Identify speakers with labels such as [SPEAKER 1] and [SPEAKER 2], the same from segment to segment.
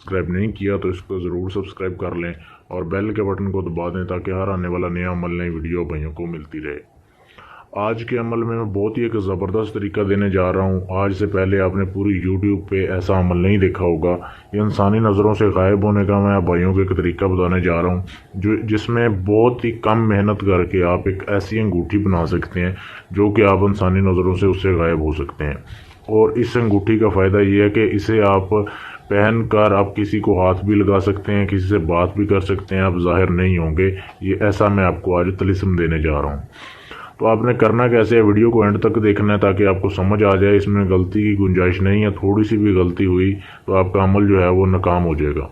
[SPEAKER 1] Subscribe नहीं किया तो इसको ज़रूर सब्सक्राइब कर लें और बेल के बटन को दबा दें ताकि हर आने वाला नया अमल नई वीडियो भाइयों को मिलती रहे। आज के अमल में मैं बहुत ही एक ज़बरदस्त तरीका देने जा रहा हूँ। आज से पहले आपने पूरी यूट्यूब पे ऐसा अमल नहीं देखा होगा। ये इंसानी नज़रों से गायब होने का मैं भाइयों को एक तरीका बताने जा रहा हूँ जिसमें बहुत ही कम मेहनत करके आप एक ऐसी अंगूठी बना सकते हैं जो कि आप इंसानी नज़रों से उससे गायब हो सकते हैं। और इस अंगूठी का फ़ायदा ये है कि इसे आप पहन कर आप किसी को हाथ भी लगा सकते हैं, किसी से बात भी कर सकते हैं, आप ज़ाहिर नहीं होंगे। ये ऐसा मैं आपको आज तिलिस्म देने जा रहा हूँ। तो आपने करना कैसे है, वीडियो को एंड तक देखना है ताकि आपको समझ आ जाए। इसमें गलती की गुंजाइश नहीं है, थोड़ी सी भी गलती हुई तो आपका अमल जो है वो नाकाम हो जाएगा।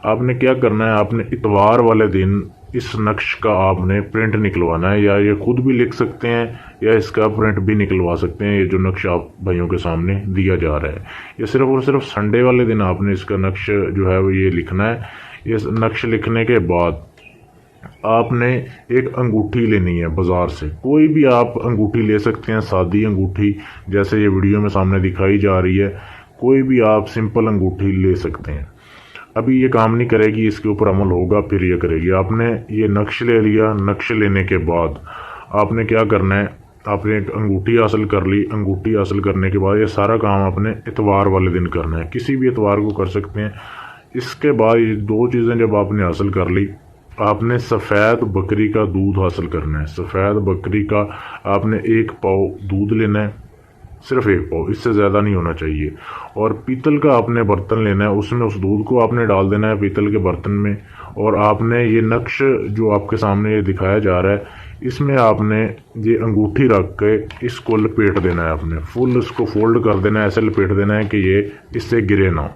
[SPEAKER 1] आपने क्या करना है, आपने इतवार वाले दिन इस नक्श का आपने प्रिंट निकलवाना है, या ये खुद भी लिख सकते हैं या इसका प्रिंट भी निकलवा सकते हैं। ये जो नक्श आप भाइयों के सामने दिया जा रहा है, ये सिर्फ और सिर्फ संडे वाले दिन आपने इसका नक्श जो है वो ये लिखना है। ये नक्श लिखने के बाद आपने एक अंगूठी लेनी है बाज़ार से। कोई भी आप अंगूठी ले सकते हैं, सादी अंगूठी जैसे ये वीडियो में सामने दिखाई जा रही है। कोई भी आप सिंपल अंगूठी ले सकते हैं। अभी ये काम नहीं करेगी, इसके ऊपर अमल होगा फिर ये करेगी। आपने ये नक्श ले लिया, नक्श लेने के बाद आपने क्या करना है, आपने एक अंगूठी हासिल कर ली। अंगूठी हासिल करने के बाद ये सारा काम आपने इतवार वाले दिन करना है, किसी भी इतवार को कर सकते हैं। इसके बाद ये दो चीज़ें जब आपने हासिल कर ली, आपने सफ़ेद बकरी का दूध हासिल करना है। सफ़ेद बकरी का आपने 1 पाव दूध लेना है, सिर्फ 1 पाव, इससे ज़्यादा नहीं होना चाहिए। और पीतल का आपने बर्तन लेना है, उसमें उस दूध को आपने डाल देना है पीतल के बर्तन में। और आपने ये नक्श जो आपके सामने ये दिखाया जा रहा है, इसमें आपने ये अंगूठी रख के इसको लपेट देना है। आपने फुल इसको फोल्ड कर देना है, ऐसे लपेट देना है कि ये इससे गिरे ना।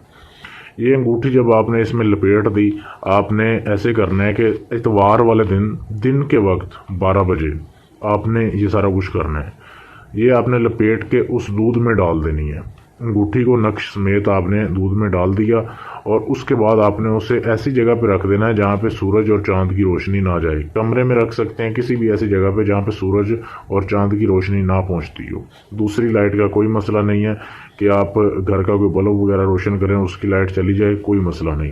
[SPEAKER 1] ये अंगूठी जब आपने इसमें लपेट दी, आपने ऐसे करना है कि इतवार वाले दिन के वक्त 12 बजे आपने ये सारा कुछ करना है। ये आपने लपेट के उस दूध में डाल देनी है। अंगूठी को नक्श समेत आपने दूध में डाल दिया और उसके बाद आपने उसे ऐसी जगह पे रख देना है जहाँ पे सूरज और चांद की रोशनी ना जाए। कमरे में रख सकते हैं, किसी भी ऐसी जगह पे जहाँ पे सूरज और चांद की रोशनी ना पहुँचती हो। दूसरी लाइट का कोई मसला नहीं है कि आप घर का कोई बल्ब वगैरह रोशन करें, उसकी लाइट चली जाए, कोई मसला नहीं।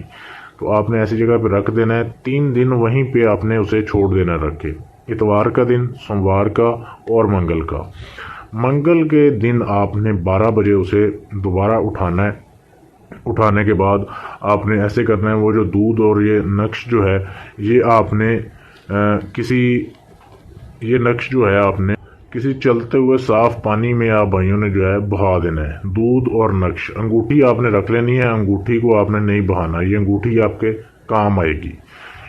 [SPEAKER 1] तो आपने ऐसी जगह पर रख देना है। 3 दिन वहीं पर आपने उसे छोड़ देना है रख के, इतवार का दिन, सोमवार का और मंगल का। मंगल के दिन आपने 12 बजे उसे दोबारा उठाना है। उठाने के बाद आपने ऐसे करना है, वो जो दूध और ये नक्श जो है ये आपने ये नक्श जो है आपने किसी चलते हुए साफ पानी में आप भाइयों ने जो है बहा देना है। दूध और नक्श, अंगूठी आपने रख लेनी है, अंगूठी को आपने नहीं बहाना। ये अंगूठी आपके काम आएगी।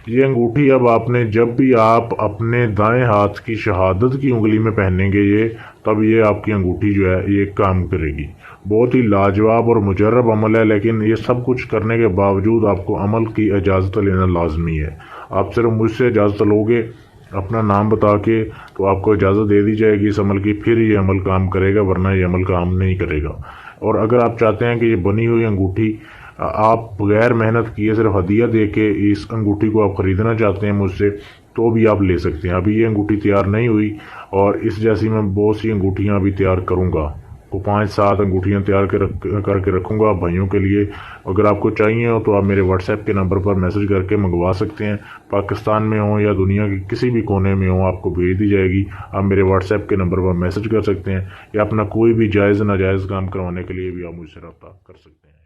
[SPEAKER 1] ये अंगूठी अब आपने जब भी आप अपने दाएं हाथ की शहादत की उंगली में पहनेंगे ये, तब ये आपकी अंगूठी जो है ये काम करेगी। बहुत ही लाजवाब और मुजर्रब अमल है, लेकिन ये सब कुछ करने के बावजूद आपको अमल की इजाज़त लेना लाजमी है। आप सिर्फ मुझसे इजाज़त लोगे अपना नाम बता के, तो आपको इजाज़त दे दी जाएगी इस अमल की, फिर ये अमल काम करेगा, वरना ये अमल काम नहीं करेगा। और अगर आप चाहते हैं कि ये बनी हुई अंगूठी आप बगैर मेहनत किए सिर्फ हदिया दे के इस अंगूठी को आप ख़रीदना चाहते हैं मुझसे, तो भी आप ले सकते हैं। अभी ये अंगूठी तैयार नहीं हुई और इस जैसी मैं बहुत सी अंगूठियाँ अभी तैयार करूँगा। तो 5-7 अंगूठियाँ तैयार करके रखूँगा भाइयों के लिए। अगर आपको चाहिए हो तो आप मेरे व्हाट्सएप के नंबर पर मैसेज करके मंगवा सकते हैं। पाकिस्तान में हो या दुनिया के किसी भी कोने में हो, आपको भेज दी जाएगी। आप मेरे व्हाट्सएप के नंबर पर मैसेज कर सकते हैं, या अपना कोई भी जायज़ नाजायज़ काम करवाने के लिए भी आप मुझसे रब्ता कर सकते हैं।